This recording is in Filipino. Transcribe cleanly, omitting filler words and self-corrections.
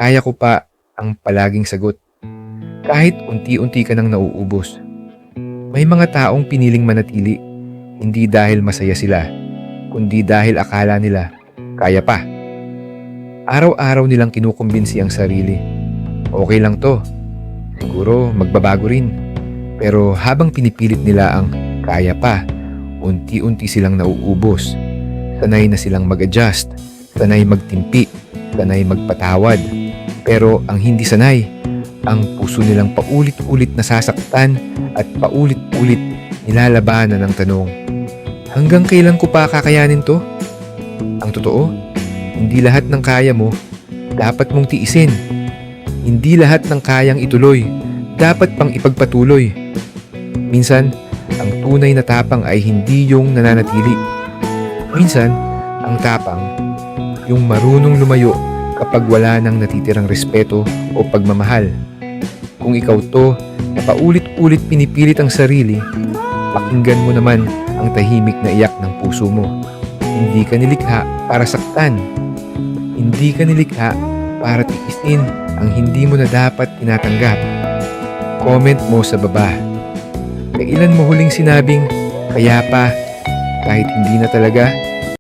kaya ko pa ang palaging sagot. Kahit unti-unti ka nang nauubos. May mga taong piniling manatili, hindi dahil masaya sila, kundi dahil akala nila, kaya pa. Araw-araw nilang kinukumbinsi ang sarili. Okay lang to. Siguro magbabago rin. Pero habang pinipilit nila ang kaya pa, unti-unti silang nauubos. Sanay na silang mag-adjust, sanay magtimpi, sanay magpatawad. Pero ang hindi sanay, ang puso nilang paulit-ulit nasasaktan at paulit-ulit nilalabanan ng tanong, hanggang kailan ko pa kakayanin to? Ang totoo, hindi lahat ng kaya mo, dapat mong tiisin. Hindi lahat ng kayang ituloy, dapat pang ipagpatuloy. Minsan, ang tunay na tapang ay hindi yung nananatili. Minsan, ang tapang, yung marunong lumayo kapag wala nang natitirang respeto o pagmamahal. Kung ikaw to, na paulit-ulit pinipilit ang sarili, pakinggan mo naman ang tahimik na iyak ng puso mo. Hindi ka nilikha para saktan. Hindi ka nilikha para tiisin ang hindi mo na dapat tinatanggap. Comment mo sa baba. Kailan mo huling sinabing, kaya pa, kahit hindi na talaga?